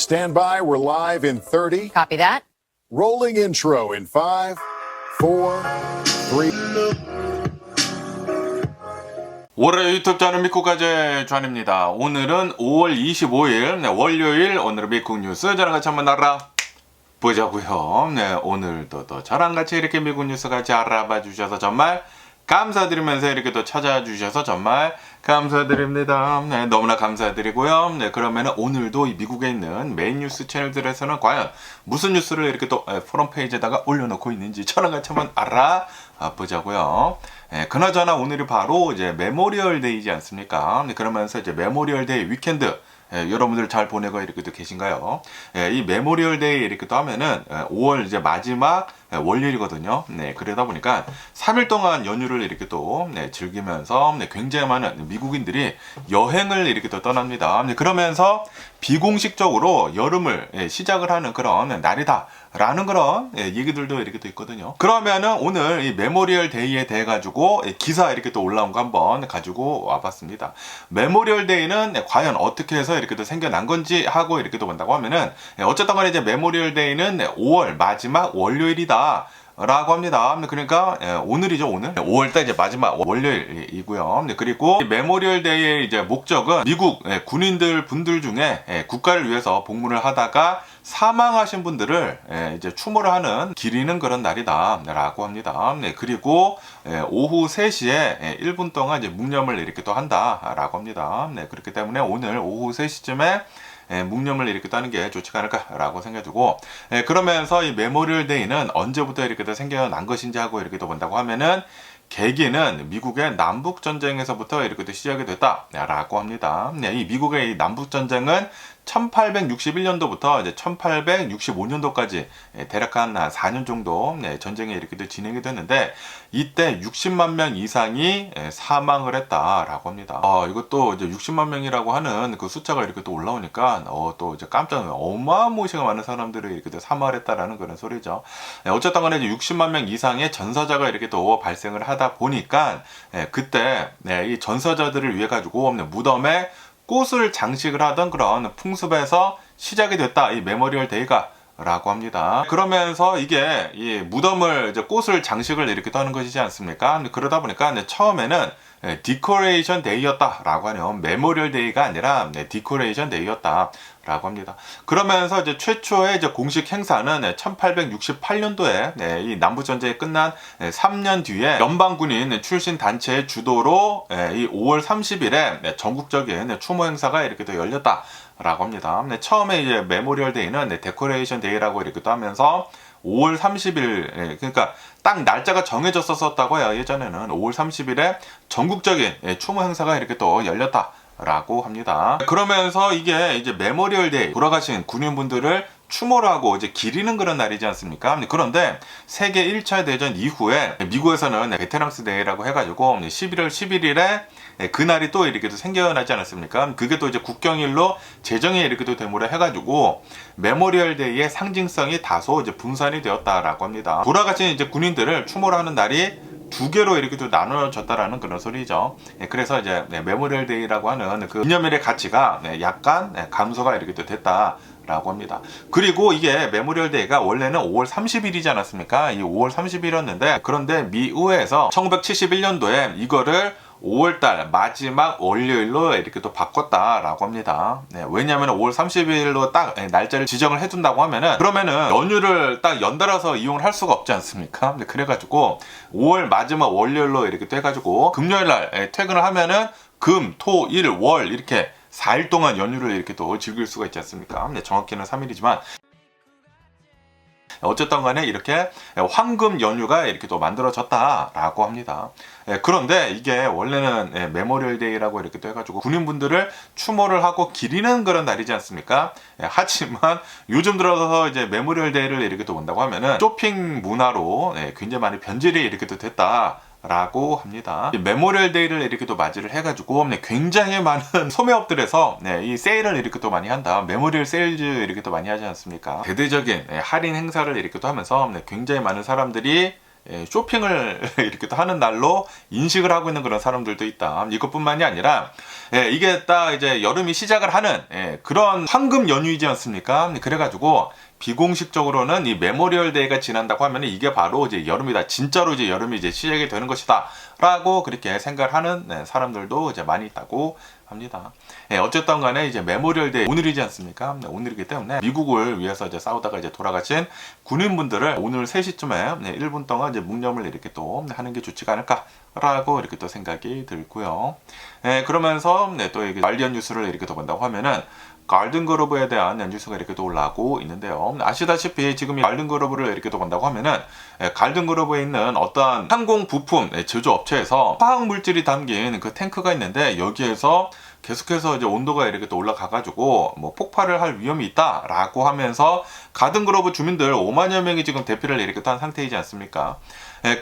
Stand by, we're live in 30. Copy that. Rolling intro in 5, 4, 3. 월요일 유튜브 저는 미국가제 존입니다. 오늘은 5월 25일 월요일, 오늘은 미국 뉴스 저랑 같이 한번 알아보자고요. 네, 오늘도 또 저랑 같이 이렇게 미국 뉴스 같이 알아봐 주셔서 정말 감사드리면서 이렇게 또 찾아주셔서 정말 감사드립니다. 네, 너무나 감사드리고요. 네, 그러면은 오늘도 이 미국에 있는 메인 뉴스 채널들에서는 과연 무슨 뉴스를 이렇게 또 포럼 페이지에다가 올려놓고 있는지 저랑 같이 한번 알아보자고요. 네, 그나저나 오늘이 바로 이제 메모리얼 데이지 않습니까? 네, 그러면서 이제 메모리얼 데이 위켄드. 여러분들 잘 보내고 이렇게 또 계신가요? 이 메모리얼 데이 이렇게 또 하면은 5월 이제 마지막 월요일이거든요. 네, 그러다 보니까 3일 동안 연휴를 이렇게 또 즐기면서 굉장히 많은 미국인들이 여행을 이렇게 또 떠납니다. 그러면서 비공식적으로 여름을 시작을 하는 그런 날이다 라는 그런 얘기들도 이렇게 또 있거든요. 그러면은 오늘 이 메모리얼 데이에 대해 가지고 기사 이렇게 또 올라온 거 한번 가지고 와봤습니다. 메모리얼 데이는 과연 어떻게 해서 이렇게 또 생겨난 건지 하고 이렇게 또 본다고 하면은 어쨌든 간에 이제 메모리얼 데이는 5월 마지막 월요일이다 라고 합니다. 그러니까 오늘이죠. 오늘 5월달 이제 마지막 월요일이고요. 그리고 메모리얼 데이의 이제 목적은 미국 군인들 분들 중에 국가를 위해서 복무를 하다가 사망하신 분들을 이제 추모를 하는 기리는 그런 날이다라고 합니다. 그리고 오후 3시에 1분 동안 이제 묵념을 이렇게 또 한다라고 합니다. 그렇기 때문에 오늘 오후 3시쯤에 묵념을 이렇게 따는 게 좋지 않을까라고 생각되고, 그러면서 이 메모리얼 데이는 언제부터 이렇게 또 생겨난 것인지 하고 이렇게 또 본다고 하면은 계기는 미국의 남북 전쟁에서부터 이렇게 또 시작이 됐다라고 합니다. 이 미국의 이 남북 전쟁은 1861년도부터 이제 1865년도까지 대략 한 4년 정도 전쟁이 이렇게 또 진행이 됐는데, 이때 60만 명 이상이 사망을 했다라고 합니다. 이것도 이제 60만 명이라고 하는 그 숫자가 이렇게 또 올라오니까 또 이제 깜짝 놀라요. 어마무시가 많은 사람들이 이렇게 또 사망을 했다라는 그런 소리죠. 어쨌든 간에 이제 60만 명 이상의 전사자가 이렇게 또 발생을 하다 보니까 그때 이 전사자들을 위해 가지고 무덤에 꽃을 장식을 하던 그런 풍습에서 시작이 됐다. 이 메모리얼 데이가 라고 합니다. 그러면서 이게 이 무덤을 이제 꽃을 장식을 이렇게 하는 것이지 않습니까? 그러다 보니까 처음에는 디코레이션 데이였다라고 하네요. 메모리얼 데이가 아니라 디코레이션 데이였다라고 합니다. 그러면서 이제 최초의 이제 공식 행사는 1868년도에 이 남북 전쟁이 끝난 3년 뒤에 연방군인 출신 단체의 주도로 이 5월 30일에 전국적인 추모 행사가 이렇게 또 열렸다. 라고 합니다. 처음에 이제 메모리얼 데이는 데코레이션 데이라고 이렇게 또 하면서 5월 30일, 그러니까 딱 날짜가 정해졌었다고 해요. 예전에는 5월 30일에 전국적인 추모 행사가 이렇게 또 열렸다라고 합니다. 그러면서 이게 이제 메모리얼 데이, 돌아가신 군인분들을 추모를 하고 이제 기리는 그런 날이지 않습니까? 그런데 세계 1차 대전 이후에 미국에서는 베테랑스 데이라고 해가지고 11월 11일에 그날이 또 이렇게 또 생겨나지 않았습니까? 그게 또 이제 국경일로 제정에 이렇게 또 되물어 해가지고 메모리얼 데이의 상징성이 다소 이제 분산이 되었다라고 합니다. 돌아가신 이제 군인들을 추모를 하는 날이 두 개로 이렇게 또 나눠졌다라는 그런 소리죠. 그래서 이제 메모리얼 데이라고 하는 그 기념일의 가치가 약간 감소가 이렇게 또 됐다. 라고 합니다. 그리고 이게 메모리얼 데이가 원래는 5월 30일이지 않았습니까? 이 5월 30일이었는데, 그런데 미의회에서 1971년도에 이거를 5월달 마지막 월요일로 이렇게 또 바꿨다라고 합니다. 왜냐하면 5월 30일로 딱 날짜를 지정을 해둔다고 하면은, 그러면은 연휴를 딱 연달아서 이용을 할 수가 없지 않습니까? 그래가지고 5월 마지막 월요일로 이렇게 또 해가지고 금요일날 퇴근을 하면은 금, 토, 일, 월 이렇게 4일 동안 연휴를 이렇게 또 즐길 수가 있지 않습니까? 정확히는 3일이지만 어쨌든 간에 이렇게 황금 연휴가 이렇게 또 만들어졌다라고 합니다. 그런데 이게 원래는 메모리얼 데이라고 이렇게 또 해가지고 군인분들을 추모를 하고 기리는 그런 날이지 않습니까? 하지만 요즘 들어서 이제 메모리얼 데이를 이렇게 또 본다고 하면은 쇼핑 문화로 굉장히 많이 변질이 이렇게 또 됐다. 라고 합니다. 메모리얼 데이를 이렇게 또 맞이를 해가지고 굉장히 많은 소매업들에서 이 세일을 이렇게 또 많이 한다. 메모리얼 세일즈 이렇게 또 많이 하지 않습니까? 대대적인 할인 행사를 이렇게 또 하면서 굉장히 많은 사람들이 쇼핑을 이렇게 또 하는 날로 인식을 하고 있는 그런 사람들도 있다. 이것뿐만이 아니라 이게 딱 이제 여름이 시작을 하는 그런 황금 연휴이지 않습니까? 그래가지고 비공식적으로는 이 메모리얼 데이가 지난다고 하면 이게 바로 이제 여름이다. 진짜로 이제 여름이 이제 시작이 되는 것이다. 라고 그렇게 생각을 하는 사람들도 이제 많이 있다고 합니다. 어쨌든 간에 이제 메모리얼 데이 오늘이지 않습니까? 오늘이기 때문에 미국을 위해서 이제 싸우다가 이제 돌아가신 군인분들을 오늘 3시쯤에 1분 동안 이제 묵념을 이렇게 또 하는 게 좋지가 않을까라고 이렇게 또 생각이 들고요. 그러면서 또 이게 관련 뉴스를 이렇게 더 본다고 하면은 갈든그로브에 대한 뉴스가 이렇게 또 올라오고 있는데요. 아시다시피 지금 이 갈든그로브를 이렇게 또 본다고 하면은 갈든그로브에 있는 어떤 항공 부품 제조업체에서 화학 물질이 담긴 그 탱크가 있는데 여기에서 계속해서 이제 온도가 이렇게 또 올라가가지고 뭐 폭발을 할 위험이 있다라고 하면서 갈든그로브 주민들 5만여 명이 지금 대피를 이렇게 또 한 상태이지 않습니까?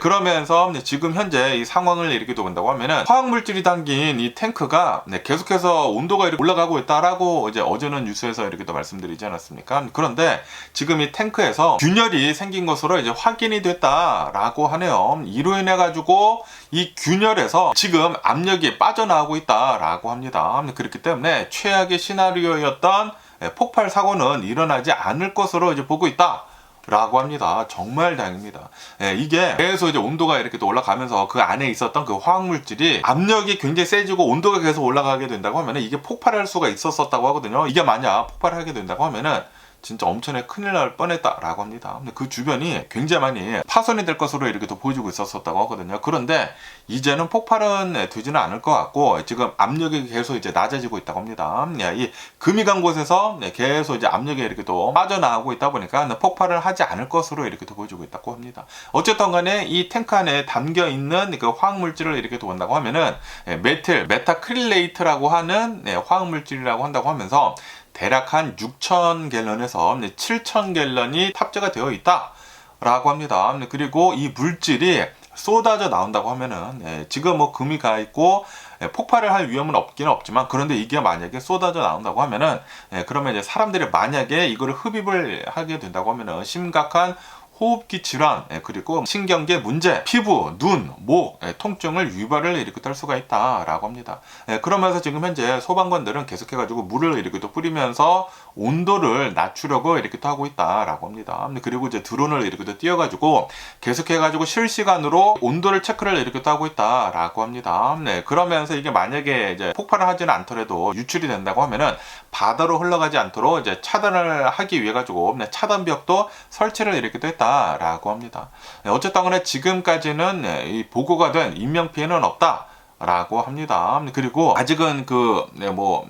그러면서 지금 현재 이 상황을 이렇게 또 본다고 하면은 화학물질이 담긴 이 탱크가 계속해서 온도가 이렇게 올라가고 있다라고 이제 어제는 뉴스에서 이렇게 또 말씀드리지 않았습니까? 그런데 지금 이 탱크에서 균열이 생긴 것으로 이제 확인이 됐다라고 하네요. 이로 인해 가지고 이 균열에서 지금 압력이 빠져나오고 있다라고 합니다. 그렇기 때문에 최악의 시나리오였던 폭발 사고는 일어나지 않을 것으로 이제 보고 있다. 라고 합니다. 정말 다행입니다. 이게 계속 이제 온도가 이렇게 또 올라가면서 그 안에 있었던 그 화학물질이 압력이 굉장히 세지고 온도가 계속 올라가게 된다고 하면은 이게 폭발할 수가 있었다고 하거든요. 이게 만약 폭발하게 된다고 하면은 진짜 엄청나게 큰일 날 뻔했다라고 합니다. 근데 그 주변이 굉장히 많이 파손이 될 것으로 이렇게 또 보여주고 있었다고 하거든요. 그런데 이제는 폭발은 되지는 않을 것 같고 지금 압력이 계속 이제 낮아지고 있다고 합니다. 이 금이 간 곳에서 계속 이제 압력이 이렇게 또 빠져나가고 있다 보니까 폭발을 하지 않을 것으로 이렇게 또 보여주고 있다고 합니다. 어쨌든 간에 이 탱크 안에 담겨 있는 그 화학물질을 이렇게 또 본다고 하면은 메타크릴레이트라고 하는 화학물질이라고 한다고 하면서 대략 한 6,000갤런에서 7,000갤런이 탑재가 되어 있다라고 합니다. 그리고 이 물질이 쏟아져 나온다고 하면은 지금 뭐 금이 가 있고 폭발을 할 위험은 없기는 없지만 그런데 이게 만약에 쏟아져 나온다고 하면은 그러면 이제 사람들이 만약에 이거를 흡입을 하게 된다고 하면은 심각한 호흡기 질환, 그리고 신경계 문제, 피부, 눈, 목, 통증을 유발을 이렇게 할 수가 있다라고 합니다. 그러면서 지금 현재 소방관들은 계속해가지고 물을 이렇게 또 뿌리면서 온도를 낮추려고 이렇게 또 하고 있다라고 합니다. 그리고 이제 드론을 이렇게 또 띄워가지고 계속해가지고 실시간으로 온도를 체크를 이렇게 또 하고 있다라고 합니다. 그러면서 이게 만약에 이제 폭발을 하지는 않더라도 유출이 된다고 하면은 바다로 흘러가지 않도록 이제 차단을 하기 위해 가지고 차단벽도 설치를 이렇게 또 했다라고 합니다. 어쨌든 간에 지금까지는 이 보고가 된 인명피해는 없다. 라고 합니다. 그리고 아직은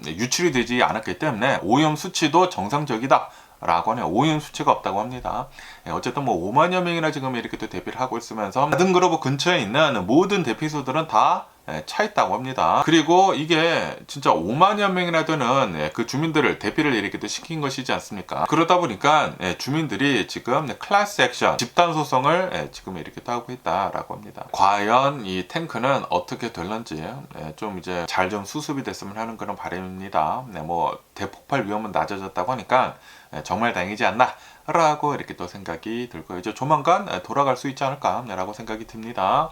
유출이 되지 않았기 때문에 오염 수치도 정상적이다. 라고 하네요. 오염 수치가 없다고 합니다. 어쨌든 5만여 명이나 지금 이렇게 또 대피를 하고 있으면서 가든그로브 근처에 있는 모든 대피소들은 다 차 있다고 합니다. 그리고 이게 진짜 5만여 명이나 되는 그 주민들을 대피를 이렇게 또 시킨 것이지 않습니까? 그러다 보니까 주민들이 지금 클래스 액션, 집단 소송을 지금 이렇게 또 하고 있다라고 합니다. 과연 이 탱크는 어떻게 될런지 좀 이제 잘 좀 수습이 됐으면 하는 그런 바람입니다. 대폭발 위험은 낮아졌다고 하니까 정말 다행이지 않나 라고 이렇게 또 생각이 들고요. 이제 조만간 돌아갈 수 있지 않을까 라고 생각이 듭니다.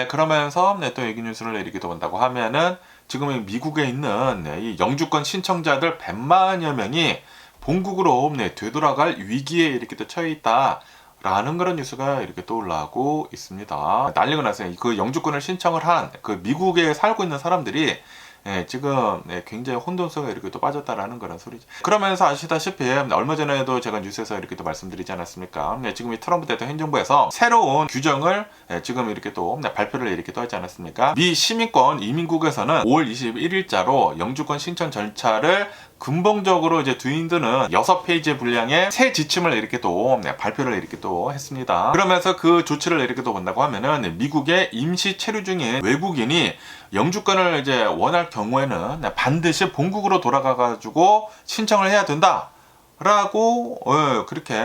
그러면서 또 얘기 뉴스를 이렇게 또 본다고 하면은 지금 미국에 있는 이 영주권 신청자들 100만여 명이 본국으로 되돌아갈 위기에 이렇게 또 처해 있다. 라는 그런 뉴스가 이렇게 또 올라오고 있습니다. 난리가 났어요. 그 영주권을 신청을 한 그 미국에 살고 있는 사람들이 지금 굉장히 혼돈성에 이렇게 또 빠졌다라는 그런 소리죠. 그러면서 아시다시피 얼마 전에도 제가 뉴스에서 이렇게 또 말씀드리지 않았습니까? 지금 이 트럼프 대통령 행정부에서 새로운 규정을 지금 이렇게 또 발표를 이렇게 또 하지 않았습니까? 미 시민권 이민국에서는 5월 21일자로 영주권 신청 절차를 근본적으로 이제 뒤흔드는 6페이지 분량의 새 지침을 이렇게 또 발표를 이렇게 또 했습니다. 그러면서 그 조치를 이렇게 또 본다고 하면은 미국에 임시 체류 중인 외국인이 영주권을 이제 원할 경우에는 반드시 본국으로 돌아가가지고 신청을 해야 된다. 라고 그렇게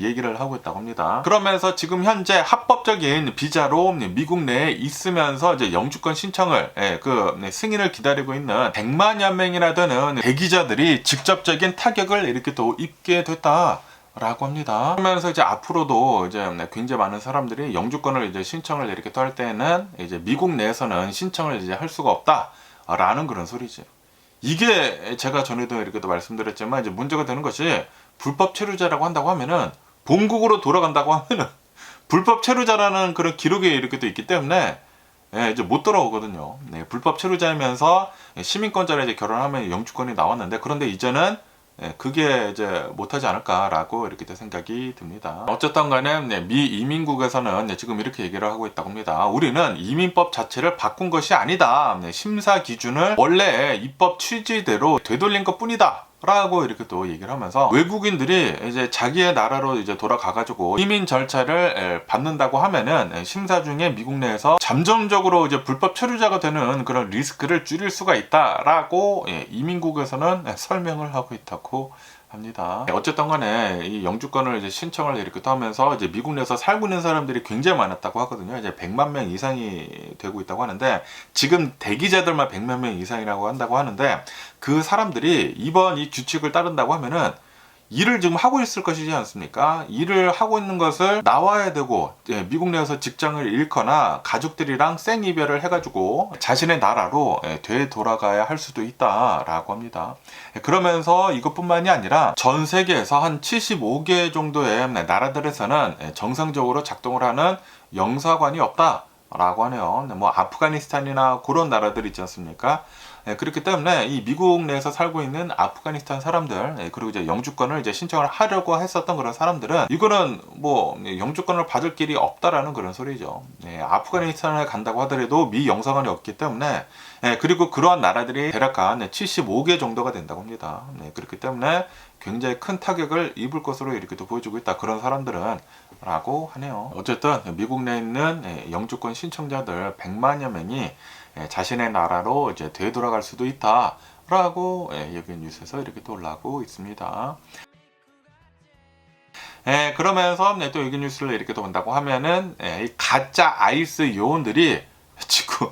얘기를 하고 있다고 합니다. 그러면서 지금 현재 합법적인 비자로 미국 내에 있으면서 이제 영주권 신청을 승인을 기다리고 있는 100만여 명이나 되는 대기자들이 직접적인 타격을 이렇게 또 입게 됐다. 라고 합니다. 그러면서 이제 앞으로도 이제 굉장히 많은 사람들이 영주권을 이제 신청을 이렇게 또 할 때는 이제 미국 내에서는 신청을 이제 할 수가 없다라는 그런 소리죠. 이게 제가 전에도 이렇게 또 말씀드렸지만 이제 문제가 되는 것이 불법 체류자라고 한다고 하면은 본국으로 돌아간다고 하면은 불법 체류자라는 그런 기록이 이렇게 또 있기 때문에 이제 못 돌아오거든요. 네, 불법 체류자이면서 시민권자를 이제 결혼하면 영주권이 나왔는데 그런데 이제는 그게 이제 못하지 않을까라고 이렇게 생각이 듭니다. 어쨌든 간에 미 이민국에서는 지금 이렇게 얘기를 하고 있다고 합니다. 우리는 이민법 자체를 바꾼 것이 아니다. 심사 기준을 원래 입법 취지대로 되돌린 것 뿐이다. 라고 이렇게 또 얘기를 하면서 외국인들이 이제 자기의 나라로 이제 돌아가가지고 이민 절차를 받는다고 하면은 심사 중에 미국 내에서 잠정적으로 이제 불법 체류자가 되는 그런 리스크를 줄일 수가 있다라고 이민국에서는 설명을 하고 있다고 합니다. 어쨌든 간에 이 영주권을 이제 신청을 이렇게 또 하면서 이제 미국 내에서 살고 있는 사람들이 굉장히 많았다고 하거든요. 이제 100만 명 이상이 되고 있다고 하는데 지금 대기자들만 100만 명 이상이라고 한다고 하는데 그 사람들이 이번 이 규칙을 따른다고 하면은 일을 지금 하고 있을 것이지 않습니까? 일을 하고 있는 것을 나와야 되고 미국 내에서 직장을 잃거나 가족들이랑 생이별을 해가지고 자신의 나라로 되돌아가야 할 수도 있다라고 합니다. 그러면서 이것뿐만이 아니라 전 세계에서 한 75개 정도의 나라들에서는 정상적으로 작동을 하는 영사관이 없다라고 하네요. 뭐 아프가니스탄이나 그런 나라들 있지 않습니까? 그렇기 때문에 이 미국 내에서 살고 있는 아프가니스탄 사람들 그리고 이제 영주권을 이제 신청을 하려고 했었던 그런 사람들은 이거는 뭐 영주권을 받을 길이 없다라는 그런 소리죠. 아프가니스탄에 간다고 하더라도 미 영사관이 없기 때문에 그리고 그러한 나라들이 대략 한 75개 정도가 된다고 합니다. 그렇기 때문에 굉장히 큰 타격을 입을 것으로 이렇게 또 보여주고 있다. 그런 사람들은 라고 하네요. 어쨌든 미국 내에 있는 영주권 신청자들 100만여 명이 자신의 나라로 이제 되돌아갈 수도 있다라고 여기 뉴스에서 이렇게 또 올라오고 있습니다. 그러면서 또 여기 뉴스를 이렇게 또 본다고 하면은 이 가짜 아이스 요원들이 지금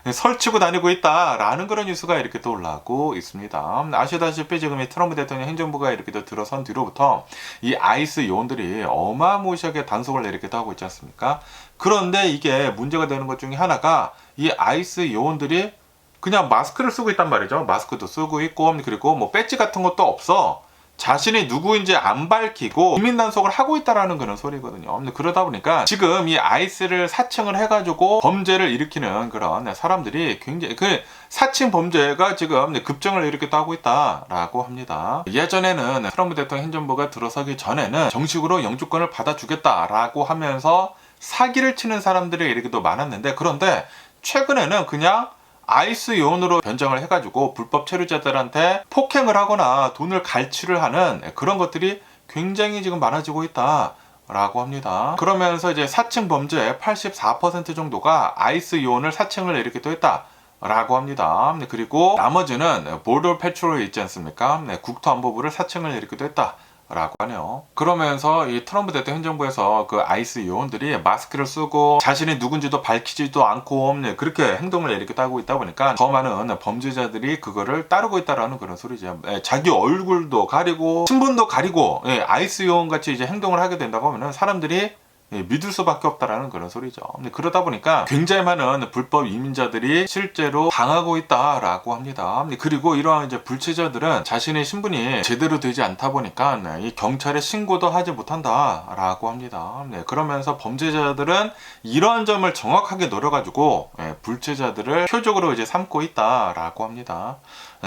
설치고 다니고 있다라는 그런 뉴스가 이렇게 또 올라오고 있습니다. 아시다시피 지금 이 트럼프 대통령 행정부가 이렇게 또 들어선 뒤로부터 이 아이스 요원들이 어마무시하게 단속을 이렇게 또 하고 있지 않습니까? 그런데 이게 문제가 되는 것 중에 하나가 이 아이스 요원들이 그냥 마스크를 쓰고 있단 말이죠. 마스크도 쓰고 있고 그리고 뭐 배지 같은 것도 없어. 자신이 누구인지 안 밝히고 이민 단속을 하고 있다라는 그런 소리거든요. 근데 그러다 보니까 지금 이 아이스를 사칭을 해가지고 범죄를 일으키는 그런 사람들이 굉장히 그 사칭 범죄가 지금 급증을 이렇게 또 하고 있다라고 합니다. 예전에는 트럼프 대통령 행정부가 들어서기 전에는 정식으로 영주권을 받아주겠다라고 하면서 사기를 치는 사람들이 이렇게 또 많았는데 그런데 최근에는 그냥 아이스 요원으로 변장을 해가지고 불법 체류자들한테 폭행을 하거나 돈을 갈취를 하는 그런 것들이 굉장히 지금 많아지고 있다라고 합니다. 그러면서 이제 사칭 범죄의 84% 정도가 아이스 요원을 사칭을 이렇게 또 했다라고 합니다. 그리고 나머지는 보더 패트롤이 있지 않습니까? 국토안보부를 사칭을 이렇게 또 했다. 라고 하네요. 그러면서 이 트럼프 대통령 행정부에서 그 아이스 요원들이 마스크를 쓰고 자신이 누군지도 밝히지도 않고 그렇게 행동을 이렇게 따고 있다 보니까 더 많은 범죄자들이 그거를 따르고 있다라는 그런 소리죠. 자기 얼굴도 가리고 신분도 가리고 아이스 요원 같이 이제 행동을 하게 된다고 하면은 사람들이 믿을 수밖에 없다라는 그런 소리죠. 그러다 보니까 굉장히 많은 불법 이민자들이 실제로 당하고 있다라고 합니다. 그리고 이러한 이제 불체자들은 자신의 신분이 제대로 되지 않다 보니까 이 경찰에 신고도 하지 못한다라고 합니다. 그러면서 범죄자들은 이러한 점을 정확하게 노려가지고 불체자들을 표적으로 이제 삼고 있다라고 합니다.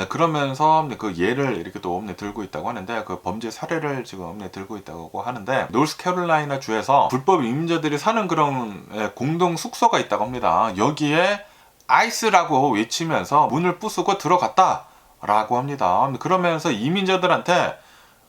그러면서 그 예를 이렇게 또 들고 있다고 하는데 그 범죄 사례를 지금 들고 있다고 하는데 노스캐롤라이나 주에서 불법 이민자들이 사는 그런 공동 숙소가 있다고 합니다. 여기에 아이스라고 외치면서 문을 부수고 들어갔다라고 합니다. 그러면서 이민자들한테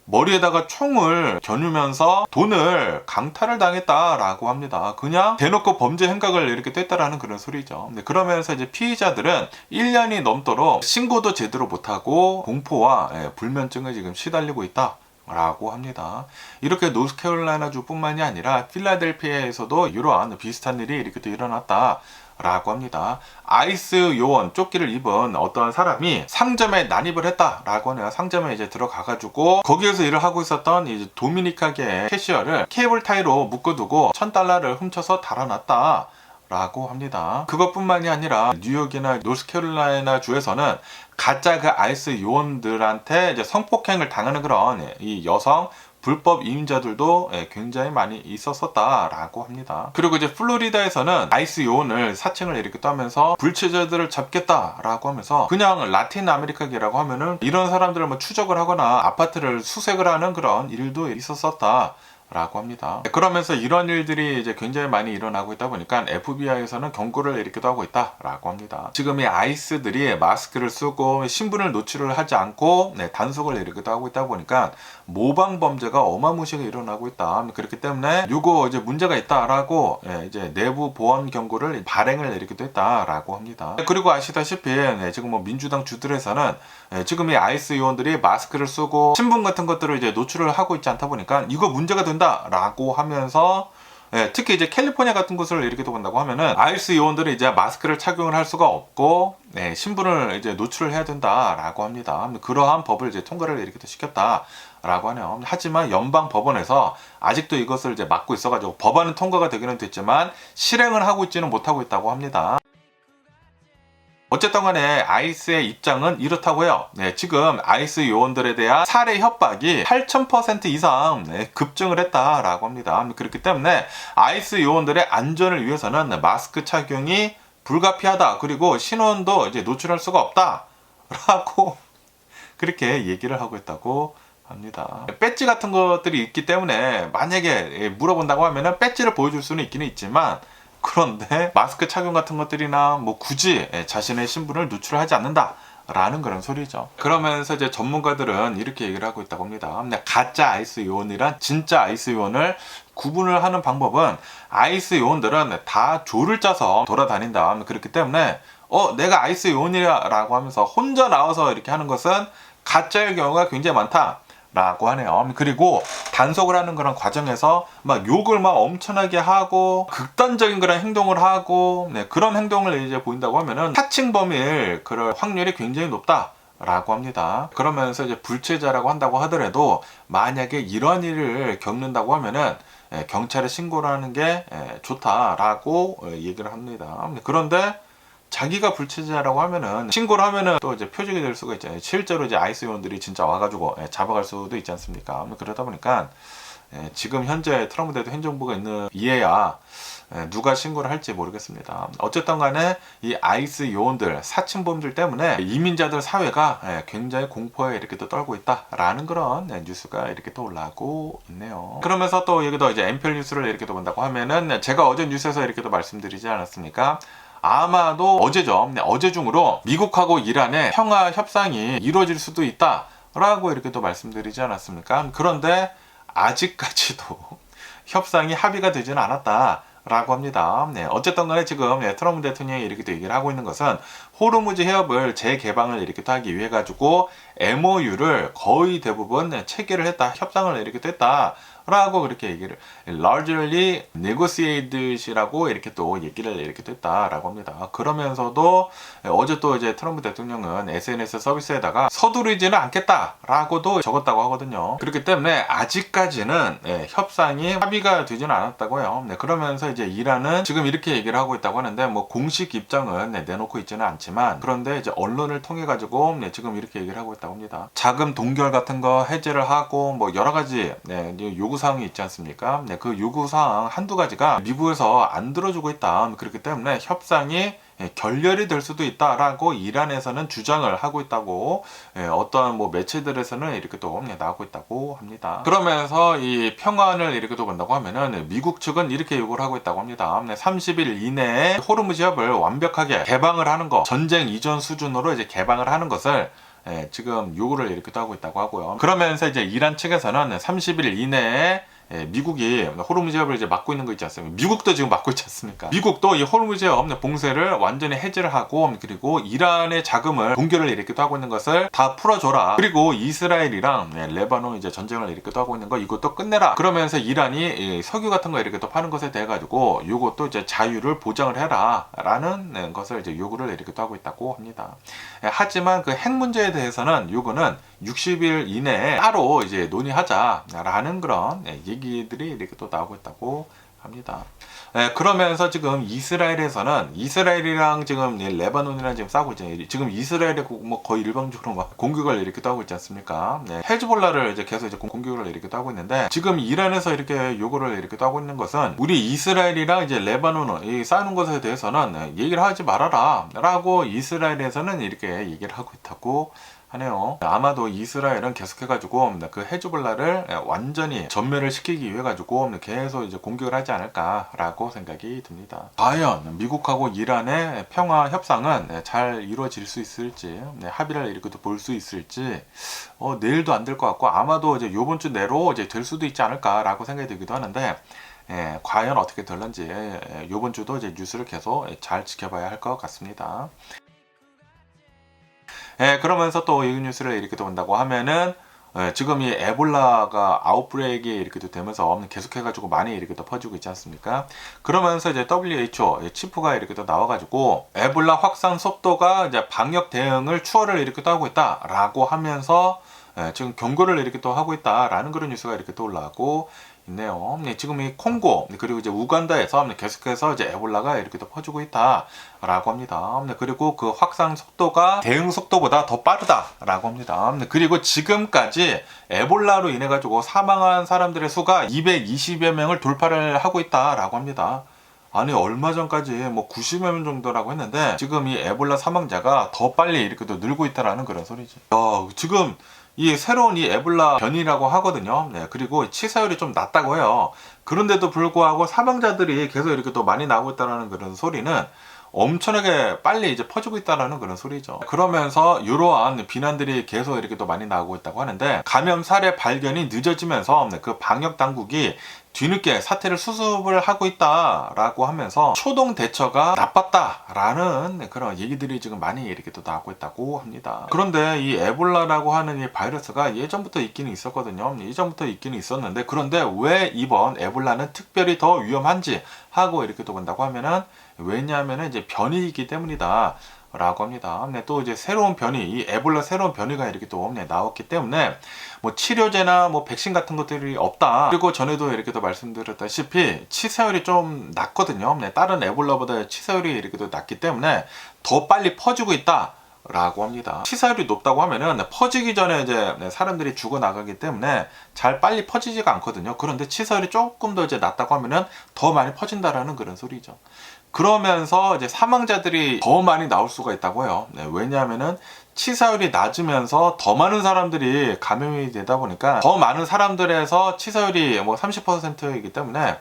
머리에다가 총을 겨누면서 돈을 강탈을 당했다라고 합니다. 그냥 대놓고 범죄 행각을 이렇게 뗐다라는 그런 소리죠. 그러면서 이제 피의자들은 1년이 넘도록 신고도 제대로 못하고 공포와 불면증을 지금 시달리고 있다. 라고 합니다. 이렇게 노스캐롤라이나주 뿐만이 아니라 필라델피아에서도 이러한 비슷한 일이 이렇게 또 일어났다 라고 합니다. 아이스 요원 조끼를 입은 어떠한 사람이 상점에 난입을 했다라고 하네요. 상점에 이제 들어가가지고 거기에서 일을 하고 있었던 이제 도미니카계 캐시어를 케이블 타이로 묶어두고 $1,000를 훔쳐서 달아났다. 라고 합니다. 그것뿐만이 아니라 뉴욕이나 노스캐롤라이나 주에서는 가짜 그 아이스 요원들한테 이제 성폭행을 당하는 그런 이 여성 불법 이민자들도 굉장히 많이 있었었다라고 합니다. 그리고 이제 플로리다에서는 아이스 요원을 사칭을 이렇게 하면서 불체자들을 잡겠다라고 하면서 그냥 라틴 아메리카계라고 하면은 이런 사람들을 뭐 추적을 하거나 아파트를 수색을 하는 그런 일도 있었었다. 라고 합니다. 그러면서 이런 일들이 이제 굉장히 많이 일어나고 있다 보니까 FBI에서는 경고를 이렇게도 하고 있다라고 합니다. 지금 이 아이스들이 마스크를 쓰고 신분을 노출을 하지 않고 단속을 이렇게도 하고 있다 보니까 모방 범죄가 어마무시하게 일어나고 있다. 그렇기 때문에 이거 이제 문제가 있다라고 이제 내부 보안 경고를 발행을 이렇게도 했다라고 합니다. 그리고 아시다시피 지금 뭐 민주당 주들에서는 지금 이 아이스 요원들이 마스크를 쓰고 신분 같은 것들을 이제 노출을 하고 있지 않다 보니까 이거 문제가 된다라고 하면서 특히 이제 캘리포니아 같은 곳을 이렇게 본다고 하면은 아이스 요원들이 이제 마스크를 착용을 할 수가 없고 신분을 이제 노출을 해야 된다라고 합니다. 그러한 법을 이제 통과를 이렇게 시켰다라고 하네요. 하지만 연방 법원에서 아직도 이것을 이제 막고 있어가지고 법안은 통과가 되기는 됐지만 실행을 하고 있지는 못하고 있다고 합니다. 어쨌든 간에 아이스의 입장은 이렇다고 해요. 지금 아이스 요원들에 대한 살해 협박이 8,000% 이상 급증을 했다라고 합니다. 그렇기 때문에 아이스 요원들의 안전을 위해서는 마스크 착용이 불가피하다. 그리고 신원도 이제 노출할 수가 없다라고 그렇게 얘기를 하고 있다고 합니다. 배지 같은 것들이 있기 때문에 만약에 물어본다고 하면은 배지를 보여줄 수는 있기는 있지만 그런데 마스크 착용 같은 것들이나 뭐 굳이 자신의 신분을 노출하지 않는다 라는 그런 소리죠. 그러면서 이제 전문가들은 이렇게 얘기를 하고 있다고 합니다. 가짜 아이스 요원이란 진짜 아이스 요원을 구분을 하는 방법은 아이스 요원들은 다 조를 짜서 돌아다닌다. 그렇기 때문에 내가 아이스 요원이야 라고 하면서 혼자 나와서 이렇게 하는 것은 가짜의 경우가 굉장히 많다 라고 하네요. 그리고 단속을 하는 그런 과정에서 막 욕을 막 엄청나게 하고 극단적인 그런 행동을 하고 그런 행동을 이제 보인다고 하면은 사칭범일 그럴 확률이 굉장히 높다 라고 합니다. 그러면서 이제 불체자라고 한다고 하더라도 만약에 이런 일을 겪는다고 하면은 경찰에 신고를 하는 게 좋다라고 얘기를 합니다. 그런데 자기가 불체자라고 하면은 신고를 하면은 또 이제 표적이 될 수가 있잖아요. 실제로 이제 아이스 요원들이 진짜 와가지고 잡아갈 수도 있지 않습니까? 그러다 보니까 지금 현재 트럼프 대통령 행정부가 있는 이에야 누가 신고를 할지 모르겠습니다. 어쨌든 간에 이 아이스 요원들, 사칭범들 때문에 이민자들 사회가 굉장히 공포에 이렇게 또 떨고 있다라는 그런 뉴스가 이렇게 또 올라오고 있네요. 그러면서 또 여기도 이제 엠펠 뉴스를 이렇게 또 본다고 하면은 제가 어제 뉴스에서 이렇게 또 말씀드리지 않았습니까? 아마도 어제죠. 어제 중으로 미국하고 이란의 평화 협상이 이루어질 수도 있다라고 이렇게 또 말씀드리지 않았습니까? 그런데 아직까지도 협상이 합의가 되지는 않았다라고 합니다. 어쨌든 간에 지금 트럼프 대통령이 이렇게 또 얘기를 하고 있는 것은 호르무즈 해협을 재개방을 이렇게 또 하기 위해 가지고 MOU를 거의 대부분 체결을 했다. 협상을 이렇게 또 했다. 라고 그렇게 얘기를 largely negotiated이라고 이렇게 또 얘기를 이렇게 했다라고 합니다. 그러면서도 어제 또 이제 트럼프 대통령은 SNS 서비스에다가 서두르지는 않겠다라고도 적었다고 하거든요. 그렇기 때문에 아직까지는 협상이 합의가 되지는 않았다고 해요. 그러면서 이제 이란은 지금 이렇게 얘기를 하고 있다고 하는데 뭐 공식 입장은 내놓고 있지는 않지만 그런데 이제 언론을 통해 가지고 지금 이렇게 얘기를 하고 있다고 합니다. 자금 동결 같은 거 해제를 하고 뭐 여러 가지 요구사항이 있지 않습니까? 그 요구사항 한두 가지가 미국에서 안 들어주고 있다. 그렇기 때문에 협상이 결렬이 될 수도 있다라고 이란에서는 주장을 하고 있다고 어떤 뭐 매체들에서는 이렇게 또 나오고 있다고 합니다. 그러면서 이 평화를 이렇게 또 본다고 하면은 미국 측은 이렇게 요구를 하고 있다고 합니다. 30일 이내에 호르무즈 해협을 완벽하게 개방을 하는 거, 전쟁 이전 수준으로 이제 개방을 하는 것을 지금 요구를 이렇게 또 하고 있다고 하고요. 그러면서 이제 이란 측에서는 30일 이내에 미국이 호르무즈 해협을 이제 막고 있는 거 있지 않습니까? 미국도 지금 막고 있지 않습니까? 미국도 이 호르무즈 해협 봉쇄를 완전히 해제를 하고, 그리고 이란의 자금을 동결을 일으키기도 하고 있는 것을 다 풀어줘라. 그리고 이스라엘이랑 레바논 이제 전쟁을 일으키기도 하고 있는 거 이것도 끝내라. 그러면서 이란이 석유 같은 거 이렇게 또 파는 것에 대해 가지고 이것도 이제 자유를 보장을 해라라는 것을 이제 요구를 일으키기도 하고 있다고 합니다. 하지만 그 핵 문제에 대해서는 요거는 60일 이내에 따로 이제 논의하자라는 그런 얘기들이 이렇게 또 나오고 있다고 합니다. 그러면서 지금 이스라엘에서는 이스라엘이랑 지금 레바논이랑 지금 싸우고 있잖아요. 지금 이스라엘이 뭐 거의 일방적으로 막 공격을 이렇게도 하고 있지 않습니까? 헤즈볼라를 이제 계속 이제 공격을 이렇게도 하고 있는데, 지금 이란에서 이렇게 요구를 이렇게도 하고 있는 것은 우리 이스라엘이랑 이제 레바논은 이 싸우는 것에 대해서는 얘기를 하지 말아라라고 이스라엘에서는 이렇게 얘기를 하고 있다고 하네요. 아마도 이스라엘은 계속해가지고 그 헤즈볼라를 완전히 전멸을 시키기 위해 가지고 계속 이제 공격을 하지 않을까라고 생각이 듭니다. 과연 미국하고 이란의 평화 협상은 잘 이루어질 수 있을지, 합의를 이렇게 볼 수 있을지, 내일도 안 될 것 같고 아마도 이제 이번 주 내로 이제 될 수도 있지 않을까라고 생각이 들기도 하는데, 과연 어떻게 될런지 이번 주도 이제 뉴스를 계속 잘 지켜봐야 할 것 같습니다. 그러면서 또 이 뉴스를 이렇게 본다고 하면은, 지금 이 에볼라가 아웃브레이크에 이렇게 되면서 계속해가지고 많이 이렇게 퍼지고 있지 않습니까? 그러면서 이제 WHO 치프가 이렇게 나와가지고 에볼라 확산 속도가 이제 방역 대응을 추월을 이렇게 하고 있다라고 하면서 지금 경고를 이렇게 하고 있다라는 그런 뉴스가 이렇게 올라오고 있네요. 지금 이 콩고 그리고 이제 우간다에서 계속해서 이제 에볼라가 이렇게 퍼지고 있다라고 합니다. 그리고 그 확산 속도가 대응 속도보다 더 빠르다라고 합니다. 그리고 지금까지 에볼라로 인해 가지고 사망한 사람들의 수가 220여 명을 돌파를 하고 있다라고 합니다. 아니 얼마 전까지 뭐 90여 명 정도라고 했는데 지금 이 에볼라 사망자가 더 빨리 이렇게 늘고 있다라는 그런 소리지. 지금 이 새로운 이 에볼라 변이라고 하거든요. 그리고 치사율이 좀 낮다고 해요. 그런데도 불구하고 사망자들이 계속 이렇게 또 많이 나오고 있다는 그런 소리는 엄청나게 빨리 이제 퍼지고 있다는 그런 소리죠. 그러면서 이러한 비난들이 계속 이렇게 또 많이 나오고 있다고 하는데, 감염 사례 발견이 늦어지면서 그 방역 당국이 뒤늦게 사태를 수습을 하고 있다라고 하면서 초동 대처가 나빴다라는 그런 얘기들이 지금 많이 이렇게 또 나오고 있다고 합니다. 그런데 이 에볼라라고 하는 이 바이러스가 예전부터 있기는 있었거든요. 예전부터 있기는 있었는데, 그런데 왜 이번 에볼라는 특별히 더 위험한지 하고 이렇게 또 본다고 하면은, 왜냐하면 이제 변이이기 때문이다 라고 합니다. 또 이제 새로운 변이, 이 에볼라 새로운 변이가 이렇게 또 나왔기 때문에 뭐 치료제나 뭐 백신 같은 것들이 없다. 그리고 전에도 이렇게 또 말씀드렸다시피 치사율이 좀 낮거든요. 다른 에볼라보다 치사율이 이렇게 또 낮기 때문에 더 빨리 퍼지고 있다 라고 합니다. 치사율이 높다고 하면은 퍼지기 전에 이제 사람들이 죽어나가기 때문에 잘 빨리 퍼지지가 않거든요. 그런데 치사율이 조금 더 이제 낮다고 하면은 더 많이 퍼진다라는 그런 소리죠. 그러면서 이제 사망자들이 더 많이 나올 수가 있다고 해요. 왜냐하면은 치사율이 낮으면서 더 많은 사람들이 감염이 되다 보니까 더 많은 사람들에서 치사율이 뭐 30%이기 때문에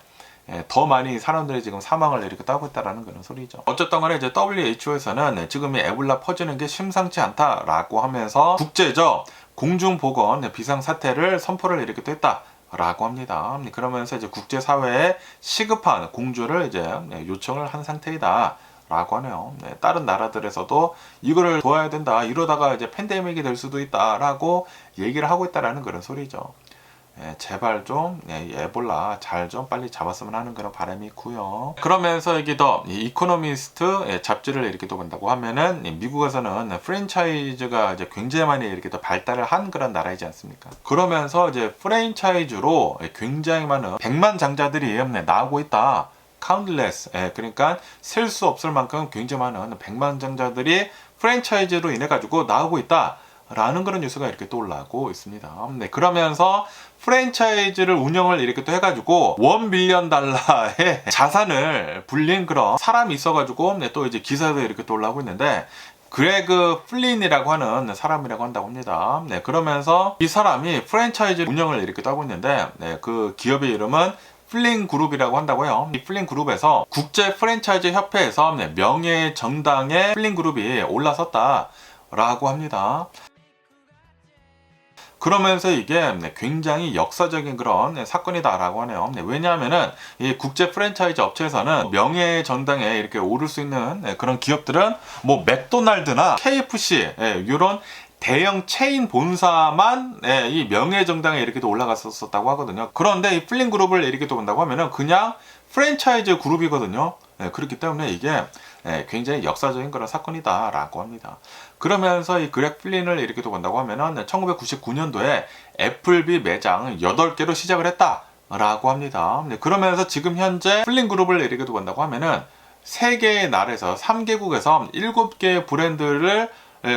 더 많이 사람들이 지금 사망을 이렇게 하고 있다라는 그런 소리죠. 어쨌든 간에 이제 WHO에서는 지금 이 에볼라 퍼지는 게 심상치 않다라고 하면서 국제적 공중보건 비상사태를 선포를 이렇게 했다. 라고 합니다. 그러면서 이제 국제사회에 시급한 공조를 이제 요청을 한 상태이다 라고 하네요. 다른 나라들에서도 이거를 도와야 된다, 이러다가 이제 팬데믹이 될 수도 있다 라고 얘기를 하고 있다라는 그런 소리죠. 제발 좀 에볼라 잘 좀 빨리 잡았으면 하는 그런 바람이 있고요. 그러면서 이게 더 이코노미스트 잡지를 이렇게 또 본다고 하면은 미국에서는 프랜차이즈가 이제 굉장히 많이 이렇게 또 발달을 한 그런 나라이지 않습니까? 그러면서 이제 프랜차이즈로 굉장히 많은 백만 장자들이 나오고 있다. 카운틀레스, 그러니까 셀 수 없을 만큼 굉장히 많은 백만 장자들이 프랜차이즈로 인해 가지고 나오고 있다. 라는 그런 뉴스가 이렇게 또 올라오고 있습니다. 그러면서 프랜차이즈를 운영을 이렇게 또 해가지고 $1 빌리언 자산을 불린 그런 사람이 있어가지고 또 이제 기사도 이렇게 또 올라오고 있는데, 그레그 플린이라고 하는 사람이라고 한다고 합니다. 그러면서 이 사람이 프랜차이즈 운영을 이렇게 또 하고 있는데, 그 기업의 이름은 플린 그룹이라고 한다고 해요. 이 플린 그룹에서 국제 프랜차이즈 협회에서 명예 정당에 플린 그룹이 올라섰다 라고 합니다. 그러면서 이게 굉장히 역사적인 그런 사건이다라고 하네요. 왜냐하면은 이 국제 프랜차이즈 업체에서는 명예의 전당에 이렇게 오를 수 있는 그런 기업들은 뭐 맥도날드나 KFC 이런 대형 체인 본사만 이 명예 정당에 이렇게 또 올라갔었다고 하거든요. 그런데 이 플린 그룹을 이렇게 또 본다고 하면은 그냥 프랜차이즈 그룹이거든요. 그렇기 때문에 이게 굉장히 역사적인 그런 사건이다라고 합니다. 그러면서 이 그렉 플린을 이렇게 또 본다고 하면은 1999년도에 애플비 매장 8개로 시작을 했다라고 합니다. 그러면서 지금 현재 플린 그룹을 이렇게 또 본다고 하면은 세계의 나라에서 3개국에서 7개의 브랜드를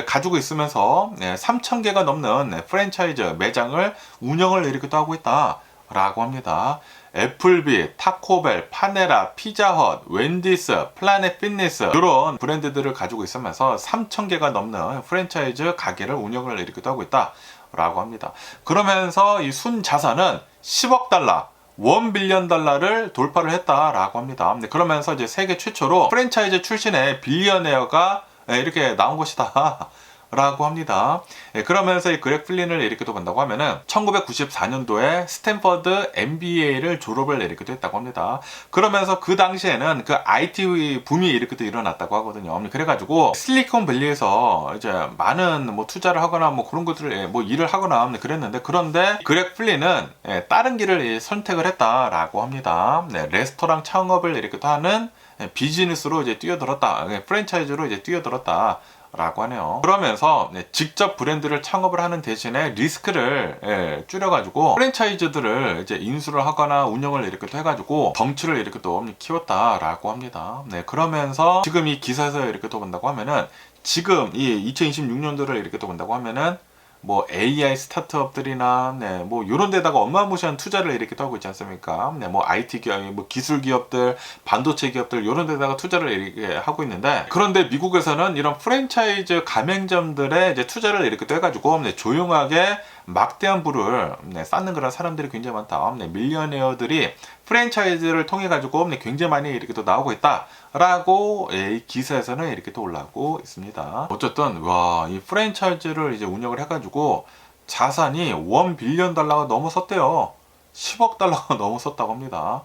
가지고 있으면서 3,000개가 넘는 프랜차이즈 매장을 운영을 이렇게 또 하고 있다라고 합니다. 애플비, 타코벨, 파네라, 피자헛, 웬디스, 플라넷 피트니스 이런 브랜드들을 가지고 있으면서 3,000개가 넘는 프랜차이즈 가게를 운영을 이렇게 또 하고 있다라고 합니다. 그러면서 이 순 자산은 10억 달러, 1 빌리언 달러를 돌파를 했다라고 합니다. 그러면서 이제 세계 최초로 프랜차이즈 출신의 빌리어네어가 이렇게 나온 것이다 라고 합니다. 그러면서 이 그렉 플린을 이렇게 또 본다고 하면은 1994년도에 스탠퍼드 MBA를 졸업을 이렇게 또 했다고 합니다. 그러면서 그 당시에는 그 IT 붐이 이렇게 또 일어났다고 하거든요. 그래가지고 실리콘밸리에서 이제 많은 뭐 투자를 하거나 뭐 그런 것들을 뭐 일을 하거나 그랬는데, 그런데 그렉 플린은 다른 길을 선택을 했다라고 합니다. 레스토랑 창업을 이렇게 또 하는 비즈니스로 이제 뛰어들었다, 프랜차이즈로 이제 뛰어들었다 라고 하네요. 그러면서 직접 브랜드를 창업을 하는 대신에 리스크를 줄여가지고 프랜차이즈들을 이제 인수를 하거나 운영을 이렇게 또 해가지고 덩치를 이렇게 또 키웠다라고 합니다. 그러면서 지금 이 기사에서 이렇게 또 본다고 하면은 지금 이 2026년도를 이렇게 또 본다고 하면은 뭐 AI 스타트업들이나 뭐 이런 데다가 어마무시한 투자를 이렇게 또 하고 있지 않습니까? 뭐 IT 기업, 뭐 기술 기업들, 반도체 기업들 이런 데다가 투자를 이렇게 하고 있는데, 그런데 미국에서는 이런 프랜차이즈 가맹점들에 이제 투자를 이렇게 또 해가지고 조용하게 막대한 부를 쌓는 그런 사람들이 굉장히 많다. 밀리어네어들이 프랜차이즈를 통해 가지고 굉장히 많이 이렇게 또 나오고 있다라고 이 기사에서는 이렇게 또 올라오고 있습니다. 어쨌든 이 프랜차이즈를 이제 운영을 해가지고 자산이 1 빌리언 달러가 넘어섰대요. 10억 달러가 넘어섰다고 합니다.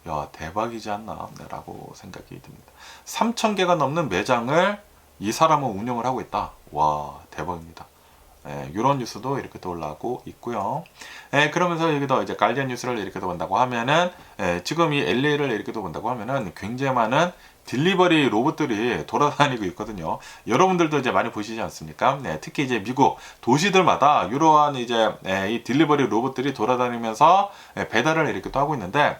야, 대박이지 않나 라고 생각이 듭니다. 3,000개가 넘는 매장을 이 사람은 운영을 하고 있다. 와, 대박입니다. 이런 뉴스도 이렇게 또 올라오고 있고요. 그러면서 여기도 이제 가디언 뉴스를 이렇게 또 본다고 하면은 지금 이 LA를 이렇게 또 본다고 하면은 굉장히 많은 딜리버리 로봇들이 돌아다니고 있거든요. 여러분들도 이제 많이 보시지 않습니까? 특히 이제 미국 도시들마다 이러한 이제 이 딜리버리 로봇들이 돌아다니면서 배달을 이렇게 또 하고 있는데,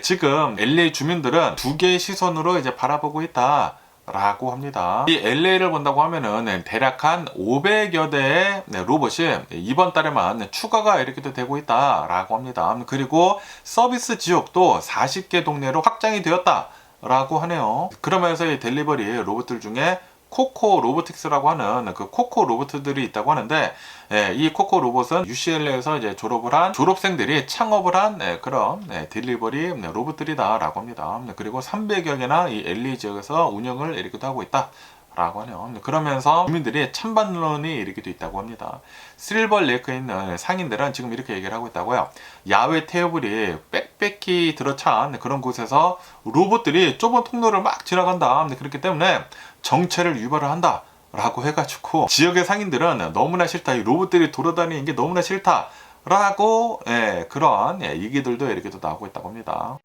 지금 LA 주민들은 두 개의 시선으로 이제 바라보고 있다 라고 합니다. 이 LA를 본다고 하면은 대략 한 500여 대의 로봇이 이번 달에만 추가가 이렇게 또 되고 있다 라고 합니다. 그리고 서비스 지역도 40개 동네로 확장이 되었다 라고 하네요. 그러면서 이 델리버리 로봇들 중에 코코 로보틱스라고 하는 그 코코 로봇들이 있다고 하는데, 이 코코 로봇은 UCLA에서 이제 졸업을 한 졸업생들이 창업을 한 그런 딜리버리 로봇들이다라고 합니다. 그리고 300여 개나 이 LA 지역에서 운영을 이렇게 하고 있다 라고 하네요. 그러면서 주민들이 찬반론이 이렇게 또 있다고 합니다. 실버 레이크에 있는 상인들은 지금 이렇게 얘기를 하고 있다고요. 야외 테이블이 빽빽히 들어찬 그런 곳에서 로봇들이 좁은 통로를 막 지나간다. 그렇기 때문에 정체를 유발을 한다 라고 해가지고 지역의 상인들은 너무나 싫다, 이 로봇들이 돌아다니는 게 너무나 싫다 라고 그런 얘기들도 이렇게 또 나오고 있다고 합니다.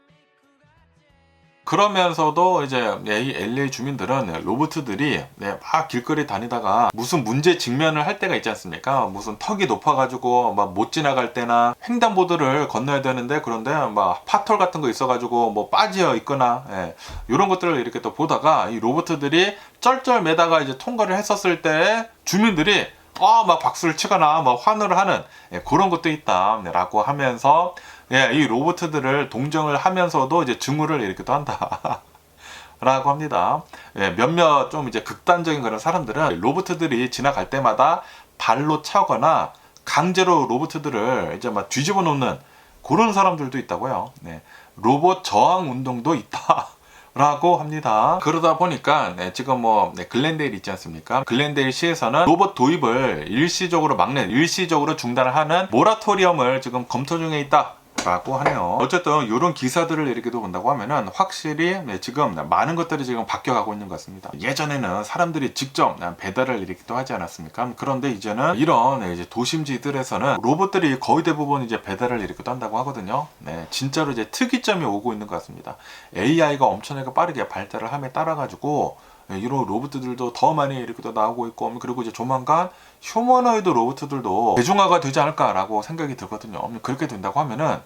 그러면서도 이제 이 LA 주민들은 로봇들이 막 길거리 다니다가 무슨 문제 직면을 할 때가 있지 않습니까? 무슨 턱이 높아가지고 막 못 지나갈 때나 횡단보도를 건너야 되는데, 그런데 막 파털 같은 거 있어가지고 뭐 빠져 있거나 이런 것들을 이렇게 또 보다가 이 로봇들이 쩔쩔매다가 이제 통과를 했었을 때 주민들이 막 박수를 치거나 막 환호를 하는 그런 것도 있다라고 하면서 이 로봇들을 동정을 하면서도 이제 증오를 이렇게 또 한다 라고 합니다. 몇몇 좀 이제 극단적인 그런 사람들은 로봇들이 지나갈 때마다 발로 차거나 강제로 로봇들을 이제 막 뒤집어 놓는 그런 사람들도 있다고요. 로봇 저항 운동도 있다 라고 합니다. 그러다 보니까 지금 글렌데일 있지 않습니까? 글렌데일 시에서는 로봇 도입을 일시적으로 일시적으로 중단을 하는 모라토리엄을 지금 검토 중에 있다 라고 하네요. 어쨌든 이런 기사들을 이렇게 본다고 하면은 확실히 지금 많은 것들이 지금 바뀌어가고 있는 것 같습니다. 예전에는 사람들이 직접 배달을 이렇게 또 하지 않았습니까? 그런데 이제는 이런 이제 도심지들에서는 로봇들이 거의 대부분 이제 배달을 이렇게 또 한다고 하거든요. 네, 진짜로 이제 특이점이 오고 있는 것 같습니다. AI가 엄청나게 빠르게 발달을 함에 따라 가지고 이런 로봇들도 더 많이 이렇게 또 나오고 있고, 그리고 이제 조만간 휴머노이드 로봇들도 대중화가 되지 않을까라고 생각이 들거든요. 그렇게 된다고 하면은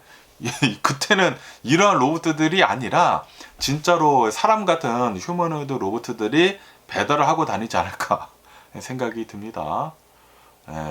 그때는 이러한 로봇들이 아니라 진짜로 사람 같은 휴머노이드 로봇들이 배달을 하고 다니지 않을까 생각이 듭니다.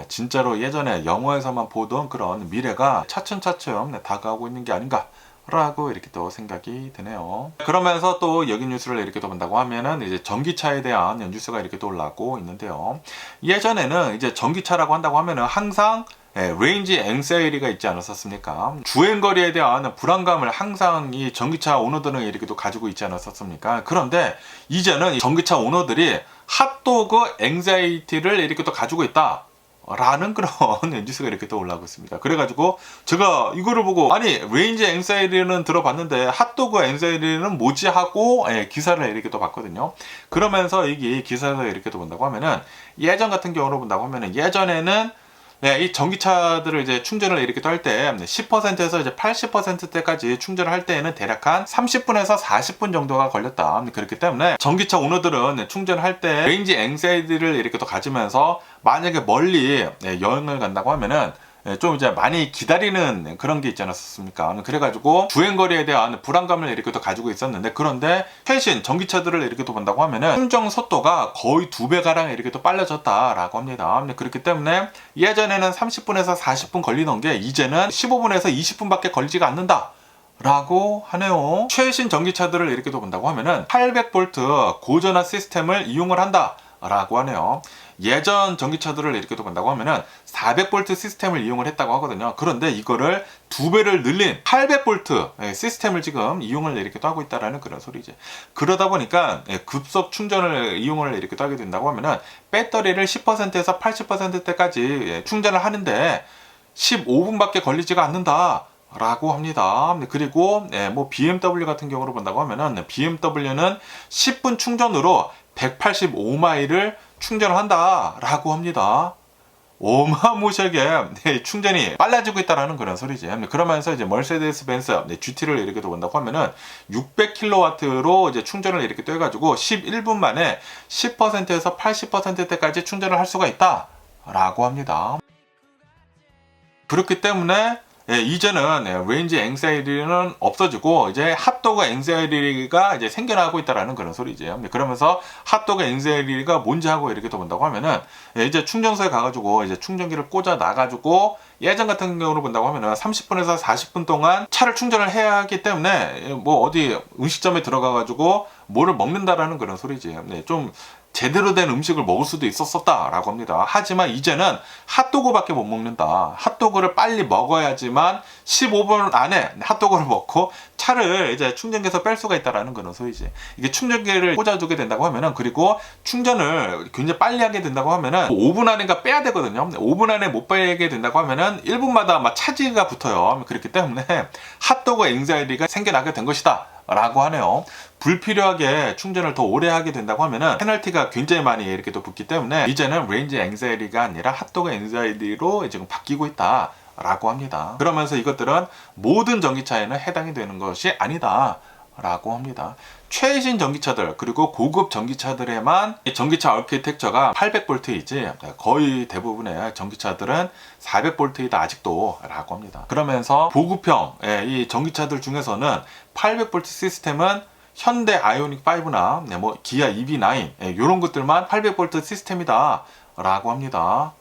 진짜로 예전에 영화에서만 보던 그런 미래가 차츰차츰 다가오고 있는 게 아닌가 라고 이렇게 또 생각이 드네요. 그러면서 또 여기 뉴스를 이렇게 또 본다고 하면은 이제 전기차에 대한 뉴스가 이렇게 또 올라오고 있는데요. 예전에는 이제 전기차라고 한다고 하면은 항상 레인지 앵사이리가 있지 않았었습니까? 주행거리에 대한 불안감을 항상 이 전기차 오너들은 이렇게 또 가지고 있지 않았었습니까? 그런데 이제는 전기차 오너들이 핫도그 앵사이티를 이렇게 또 가지고 있다 라는 그런 뉴스가 이렇게 또 올라오고 있습니다. 그래가지고 제가 이거를 보고 아니 레인지 앵사이리는 들어봤는데 핫도그 앵사이리는 뭐지 하고 기사를 이렇게 또 봤거든요. 그러면서 이게 기사를 이렇게 또 본다고 하면은 예전 같은 경우로 본다고 하면은 예전에는 이 전기차들을 이제 충전을 이렇게 또 할 때 10%에서 이제 80%대까지 충전을 할 때에는 대략 한 30분에서 40분 정도가 걸렸다. 그렇기 때문에 전기차 오너들은 충전할 때 레인지 앵사이티를 이렇게 또 가지면서 만약에 멀리 여행을 간다고 하면은 좀 이제 많이 기다리는 그런 게 있지 않았습니까? 그래가지고 주행거리에 대한 불안감을 이렇게 또 가지고 있었는데, 그런데 최신 전기차들을 이렇게 또 본다고 하면은 충전 속도가 거의 2배가량 이렇게 또 빨라졌다라고 합니다. 그렇기 때문에 예전에는 30분에서 40분 걸리던 게 이제는 15분에서 20분밖에 걸리지가 않는다 라고 하네요. 최신 전기차들을 이렇게 또 본다고 하면은 800V 고전화 시스템을 이용을 한다 라고 하네요. 예전 전기차들을 이렇게 또 본다고 하면은 400V 시스템을 이용을 했다고 하거든요. 그런데 이거를 2배를 늘린 800V 시스템을 지금 이용을 이렇게 또 하고 있다라는 그런 소리지. 그러다 보니까 급속 충전을 이용을 이렇게 또 하게 된다고 하면은 배터리를 10%에서 80%대까지 충전을 하는데 15분밖에 걸리지가 않는다 라고 합니다. 그리고 BMW 같은 경우로 본다고 하면은 BMW는 10분 충전으로 185마일을 충전을 한다 라고 합니다. 어마무시하게 충전이 빨라지고 있다라는 그런 소리지. 그러면서 이제 머세데스 벤츠 GT를 이렇게 또 본다고 하면은 600kW로 이제 충전을 이렇게 또 해가지고 11분 만에 10%에서 80%대까지 충전을 할 수가 있다 라고 합니다. 그렇기 때문에 이제는 레인지 앵사이리는 없어지고 이제 핫도그 앵사이리가 이제 생겨나고 있다라는 그런 소리지. 그러면서 핫도그 앵사이리가 뭔지 하고 이렇게 또 본다고 하면은 이제 충전소에 가가지고 이제 충전기를 꽂아 놔가지고 예전 같은 경우로 본다고 하면은 30분에서 40분 동안 차를 충전을 해야 하기 때문에 어디 음식점에 들어가가지고 뭐를 먹는다라는 그런 소리지. 좀 제대로 된 음식을 먹을 수도 있었다라고 합니다. 하지만 이제는 핫도그밖에 못 먹는다. 핫도그를 빨리 먹어야지만 15분 안에 핫도그를 먹고 차를 이제 충전기에서 뺄 수가 있다라는 그런 소리지. 이게 충전기를 꽂아두게 된다고 하면은, 그리고 충전을 굉장히 빨리 하게 된다고 하면은 5분 안에가 빼야 되거든요. 5분 안에 못 빼게 된다고 하면은 1분마다 막 차지가 붙어요. 그렇기 때문에 핫도그 앵사이티가 생겨나게 된 것이다 라고 하네요. 불필요하게 충전을 더 오래 하게 된다고 하면은 페널티가 굉장히 많이 이렇게 또 붙기 때문에 이제는 레인지 앵사이티가 아니라 핫도그 앵사이티로 지금 바뀌고 있다 라고 합니다. 그러면서 이것들은 모든 전기차에는 해당이 되는 것이 아니다 라고 합니다. 최신 전기차들 그리고 고급 전기차들에만 전기차 아키텍처가 800V이지 거의 대부분의 전기차들은 400V이다 아직도 라고 합니다. 그러면서 보급형 이 전기차들 중에서는 800V 시스템은 현대 아이오닉 5나 기아 EV9 이런 것들만 800V 시스템이다 라고 합니다.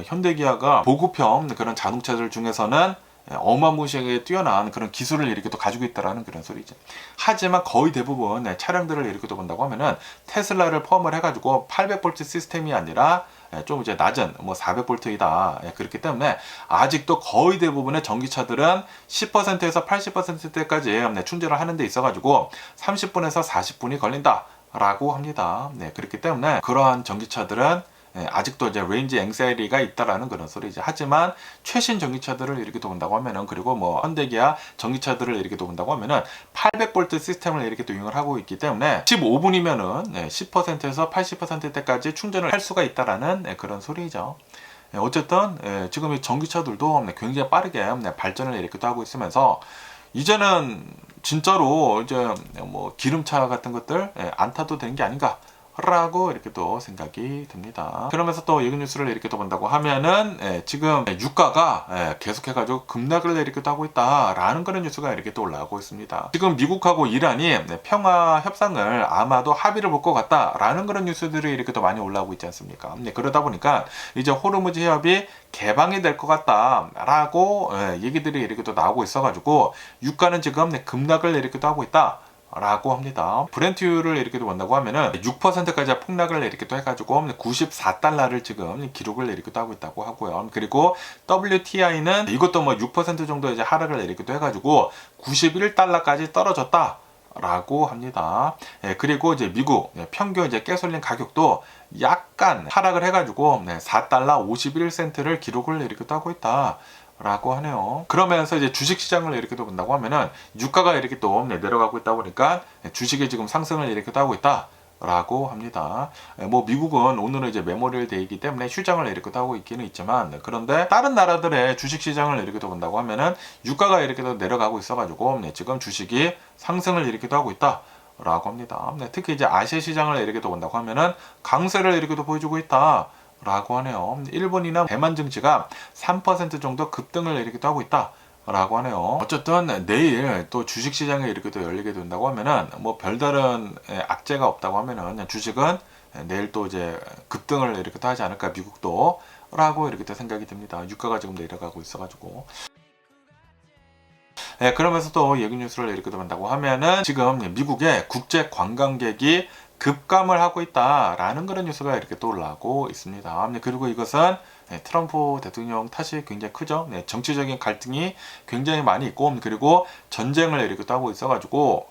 현대 기아가 보급형 그런 자동차들 중에서는 어마무시하게 뛰어난 그런 기술을 이렇게 또 가지고 있다라는 그런 소리죠. 하지만 거의 대부분 차량들을 이렇게 또 본다고 하면은 테슬라를 포함을 해가지고 800V 시스템이 아니라 좀 이제 낮은 뭐 400V이다. 그렇기 때문에 아직도 거의 대부분의 전기차들은 10%에서 80%대까지 충전을 하는 데 있어가지고 30분에서 40분이 걸린다라고 합니다. 그렇기 때문에 그러한 전기차들은 아직도 이제 레인지 앵사이리가 있다라는 그런 소리죠. 하지만 최신 전기차들을 이렇게 또 본다고 하면은, 그리고 뭐 현대기아 전기차들을 이렇게 또 본다고 하면은 800V 시스템을 이렇게 또 이용을 하고 있기 때문에 15분이면은 10%에서 80%대까지 충전을 할 수가 있다라는 그런 소리죠. 어쨌든 지금 이 전기차들도 굉장히 빠르게 발전을 이렇게 또 하고 있으면서 이제는 진짜로 이제 뭐 기름차 같은 것들 안 타도 되는 게 아닌가 라고 이렇게 또 생각이 듭니다. 그러면서 또 여기 뉴스를 이렇게 또 본다고 하면은 지금 유가가 계속해가지고 급락을 이렇게 또 하고 있다라는 그런 뉴스가 이렇게 또 올라오고 있습니다. 지금 미국하고 이란이 평화 협상을 아마도 합의를 볼 것 같다라는 그런 뉴스들이 이렇게 또 많이 올라오고 있지 않습니까? 그러다 보니까 이제 호르무즈 해협이 개방이 될 것 같다라고 얘기들이 이렇게 또 나오고 있어가지고 유가는 지금 급락을 이렇게 또 하고 있다 라고 합니다. 브렌트유를 이렇게 본다고 하면은 6%까지 폭락을 이렇게 또 해가지고 94달러를 지금 기록을 이렇게 또 하고 있다고 하고요. 그리고 WTI는 이것도 뭐 6% 정도 이제 하락을 이렇게 또 해가지고 91달러까지 떨어졌다. 라고 합니다. 그리고 이제 미국 평균 이제 가솔린 가격도 약간 하락을 해가지고 4달러 51센트를 기록을 이렇게 또 하고 있다. 라고 하네요. 그러면서 이제 주식시장을 이렇게 또 본다고 하면은 유가가 이렇게 또 내려가고 있다 보니까 주식이 지금 상승을 이렇게 또 하고 있다. 라고 합니다. 뭐 미국은 오늘은 이제 메모리얼 데이이기 때문에 휴장을 이렇게 또 하고 있기는 있지만, 그런데 다른 나라들의 주식시장을 이렇게 또 본다고 하면은 유가가 이렇게 또 내려가고 있어가지고 지금 주식이 상승을 이렇게 또 하고 있다. 라고 합니다. 특히 이제 아시아 시장을 이렇게 또 본다고 하면은 강세를 이렇게 또 보여주고 있다. 라고 하네요. 일본이나 대만 증시가 3% 정도 급등을 이렇게 또 하고 있다. 라고 하네요. 어쨌든 내일 또 주식시장이 이렇게 또 열리게 된다고 하면은 뭐 별다른 악재가 없다고 하면은 주식은 내일 또 이제 급등을 이렇게 또 하지 않을까, 미국도 라고 이렇게 또 생각이 듭니다. 유가가 지금 내려가고 있어가지고. 그러면서 또 얘기 뉴스를 이렇게 본다고 하면은 지금 미국의 국제 관광객이 급감을 하고 있다라는 그런 뉴스가 이렇게 또 올라오고 있습니다. 그리고 이것은 트럼프 대통령 탓이 굉장히 크죠. 정치적인 갈등이 굉장히 많이 있고, 그리고 전쟁을 이렇게 또 하고 있어가지고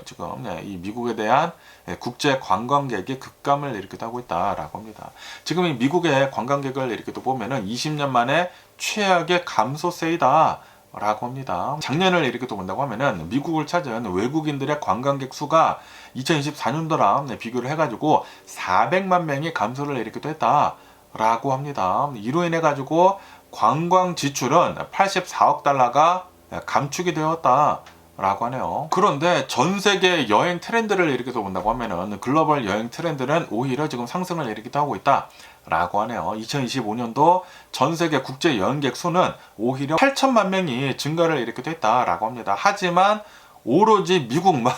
지금 이 미국에 대한 국제 관광객이 급감을 이렇게 또 하고 있다라고 합니다. 지금 이 미국의 관광객을 이렇게 또 보면은 20년 만에 최악의 감소세이다. 라고 합니다. 작년을 이렇게 또 본다고 하면은 미국을 찾은 외국인들의 관광객 수가 2024년도랑 비교를 해가지고 400만 명이 감소를 이렇게 또 했다. 라고 합니다. 이로 인해 가지고 관광 지출은 84억 달러가 감축이 되었다. 라고 하네요. 그런데 전 세계 여행 트렌드를 이렇게 또 본다고 하면은 글로벌 여행 트렌드는 오히려 지금 상승을 이렇게 또 하고 있다. 라고 하네요. 2025년도 전 세계 국제 여행객 수는 오히려 8천만 명이 증가를 이렇게 됐다라고 합니다. 하지만 오로지 미국만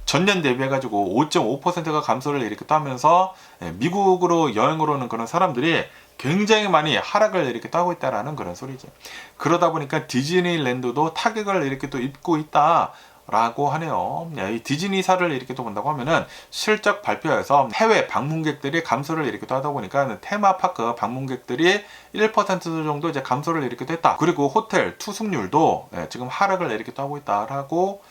전년 대비해가지고 5.5%가 감소를 이렇게 하면서 미국으로 여행을 오는 그런 사람들이 굉장히 많이 하락을 이렇게 하고 있다라는 그런 소리죠. 그러다 보니까 디즈니랜드도 타격을 이렇게 또 입고 있다. 라고 하네요. 이 디즈니사를 이렇게 또 본다고 하면은 실적 발표에서 해외 방문객들이 감소를 이렇게 또 하다 보니까 테마파크 방문객들이 1% 정도 이제 감소를 이렇게 됐다. 그리고 호텔 투숙률도 지금 하락을 이렇게 또 하고 있다라고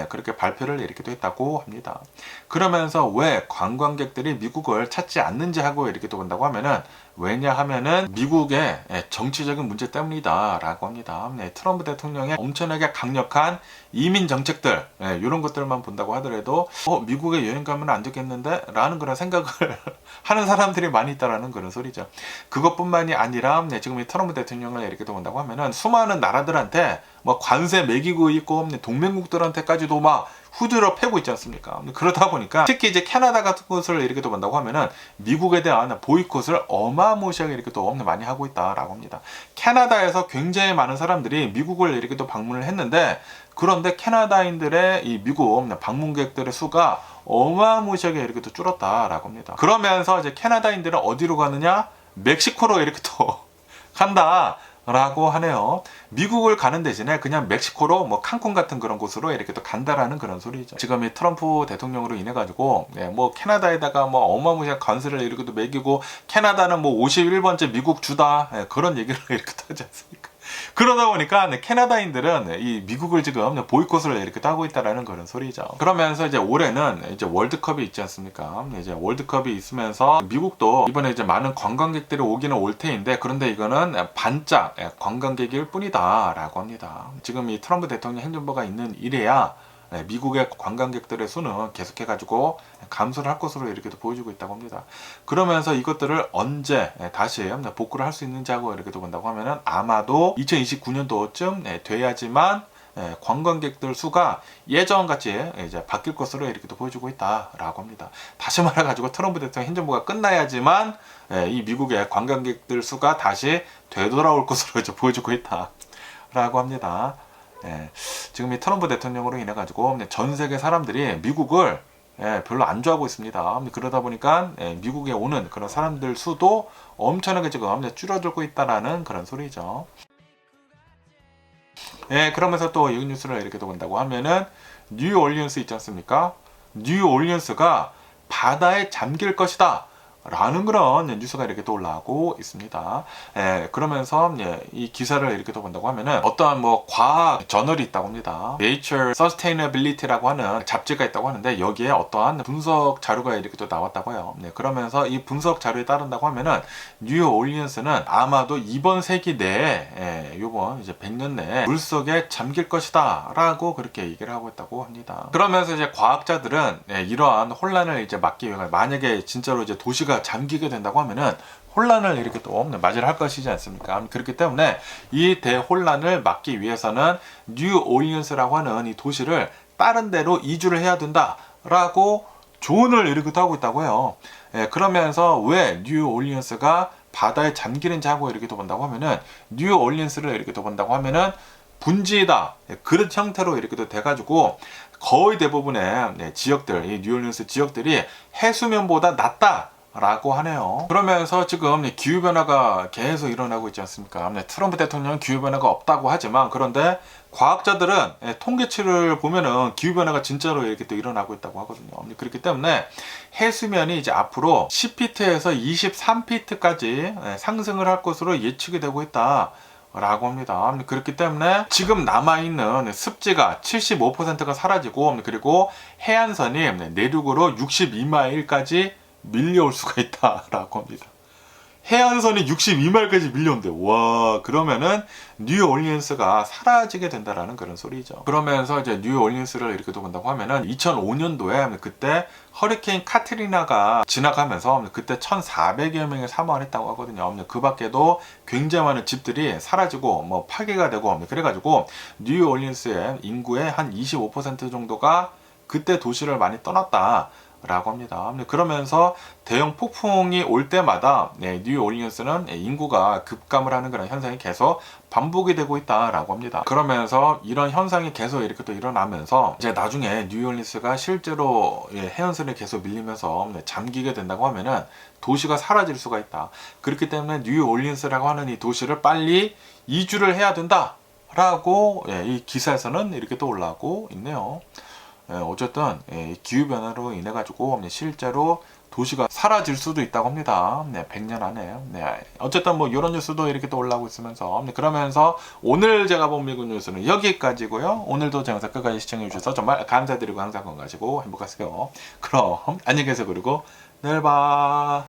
그렇게 발표를 이렇게 또 했다고 합니다. 그러면서 왜 관광객들이 미국을 찾지 않는지 하고 이렇게 또 본다고 하면은, 왜냐하면은 미국의 정치적인 문제 때문이다 라고 합니다. 트럼프 대통령의 엄청나게 강력한 이민 정책들, 이런 것들만 본다고 하더라도 미국에 여행 가면 안 되겠는데 라는 그런 생각을 하는 사람들이 많이 있다라는 그런 소리죠. 그것뿐만이 아니라 지금 이 트럼프 대통령을 이렇게 또 본다고 하면은 수많은 나라들한테 뭐 관세 매기고 있고 동맹국들한테까지도 막 후드로 패고 있지 않습니까? 그러다 보니까 특히 이제 캐나다 같은 곳을 이렇게 또 본다고 하면은 미국에 대한 보이콧을 어마무시하게 이렇게 또 많이 하고 있다라고 합니다. 캐나다에서 굉장히 많은 사람들이 미국을 이렇게 또 방문을 했는데, 그런데 캐나다인들의 이 미국 방문객들의 수가 어마무시하게 이렇게 또 줄었다라고 합니다. 그러면서 이제 캐나다인들은 어디로 가느냐? 멕시코로 이렇게 또 간다. 라고 하네요. 미국을 가는 대신에 그냥 멕시코로 뭐 칸쿤 같은 그런 곳으로 이렇게 또 간다라는 그런 소리죠. 지금 이 트럼프 대통령으로 인해 가지고 뭐 캐나다에다가 뭐 어마무시한 관세를 이렇게 또 매기고 캐나다는 뭐 51번째 미국 주다 그런 얘기를 이렇게 또 하지 않습니까? 그러다 보니까 캐나다인들은 이 미국을 지금 보이콧을 이렇게 하고 있다라는 그런 소리죠. 그러면서 이제 올해는 이제 월드컵이 있지 않습니까? 이제 월드컵이 있으면서 미국도 이번에 이제 많은 관광객들이 오기는 올 테인데 그런데 이거는 반짝 관광객일 뿐이다라고 합니다. 지금 이 트럼프 대통령 행정부가 있는 이래야 미국의 관광객들의 수는 계속해가지고 감소를 할 것으로 이렇게 보여주고 있다고 합니다. 그러면서 이것들을 언제 다시 복구를 할 수 있는지 하고 이렇게 본다고 하면은 아마도 2029년도쯤 돼야지만 관광객들 수가 예전같이 이제 바뀔 것으로 이렇게 보여주고 있다라고 합니다. 다시 말해가지고 트럼프 대통령 행정부가 끝나야지만 이 미국의 관광객들 수가 다시 되돌아올 것으로 이제 보여주고 있다라고 합니다. 지금 이 트럼프 대통령으로 인해 가지고 전 세계 사람들이 미국을 별로 안 좋아하고 있습니다. 그러다 보니까 미국에 오는 그런 사람들 수도 엄청나게 지금 줄어들고 있다라는 그런 소리죠. 그러면서 또 이 뉴스를 이렇게 본다고 하면은 뉴올리언스 있지 않습니까? 뉴올리언스가 바다에 잠길 것이다 라는 그런 뉴스가 이렇게 또 올라오고 있습니다. 그러면서 이 기사를 이렇게 또 본다고 하면은 어떠한 뭐 과학 저널이 있다고 합니다. Nature Sustainability라고 하는 잡지가 있다고 하는데 여기에 어떠한 분석 자료가 이렇게 또 나왔다고 해요. 그러면서 이 분석 자료에 따른다고 하면은 뉴올리언스는 아마도 이번 세기 내에 요번 이제 100년 내에 물속에 잠길 것이다 라고 그렇게 얘기를 하고 있다고 합니다. 그러면서 이제 과학자들은 이러한 혼란을 이제 막기 위해 만약에 진짜로 이제 도시가 잠기게 된다고 하면은 혼란을 이렇게 또 맞이를 할 것이지 않습니까? 그렇기 때문에 이 대혼란을 막기 위해서는 뉴올리언스라고 하는 이 도시를 다른 데로 이주를 해야 된다라고 조언을 이렇게 하고 있다고 해요. 그러면서 왜 뉴올리언스가 바다에 잠기는지 하고 이렇게 또 본다고 하면은 뉴올리언스를 이렇게 또 본다고 하면은 분지이다 그릇 형태로 이렇게 또 돼가지고 거의 대부분의 지역들, 이 뉴올리언스 지역들이 해수면보다 낮다 라고 하네요. 그러면서 지금 기후변화가 계속 일어나고 있지 않습니까? 트럼프 대통령은 기후변화가 없다고 하지만 그런데 과학자들은 통계치를 보면은 기후변화가 진짜로 이렇게 또 일어나고 있다고 하거든요. 그렇기 때문에 해수면이 이제 앞으로 10피트에서 23피트까지 상승을 할 것으로 예측이 되고 있다. 라고 합니다. 그렇기 때문에 지금 남아있는 습지가 75%가 사라지고 그리고 해안선이 내륙으로 62마일까지 밀려올 수가 있다라고 합니다. 해안선이 62마일까지 밀려온대요. 와, 그러면은 뉴올리언스가 사라지게 된다라는 그런 소리죠. 그러면서 이제 뉴올리언스를 이렇게 본다고 하면은 2005년도에 그때 허리케인 카트리나가 지나가면서 그때 1,400여 명이 사망을 했다고 하거든요. 그 밖에도 굉장히 많은 집들이 사라지고 뭐 파괴가 되고 그래가지고 뉴올리언스의 인구의 한 25% 정도가 그때 도시를 많이 떠났다. 라고 합니다. 그러면서 대형 폭풍이 올 때마다 뉴올리언스는 인구가 급감을 하는 그런 현상이 계속 반복이 되고 있다라고 합니다. 그러면서 이런 현상이 계속 이렇게 또 일어나면서 이제 나중에 뉴올리언스가 실제로 해안선에 계속 밀리면서 잠기게 된다고 하면은 도시가 사라질 수가 있다. 그렇기 때문에 뉴올리언스라고 하는 이 도시를 빨리 이주를 해야 된다라고 이 기사에서는 이렇게 또 올라오고 있네요. 어쨌든 기후변화로 인해 가지고 실제로 도시가 사라질 수도 있다고 합니다. 100년 안에. 어쨌든 뭐 이런 뉴스도 이렇게 또 올라오고 있으면서 그러면서 오늘 제가 본 미국 뉴스는 여기까지고요. 오늘도 제 영상 끝까지 시청해 주셔서 정말 감사드리고 항상 건강하시고 행복하세요. 그럼 안녕히 계세요. 그리고 내일 봐.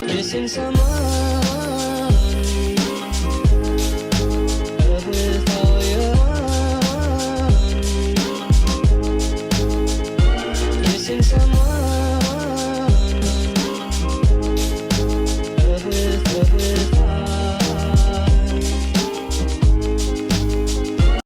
Missing someone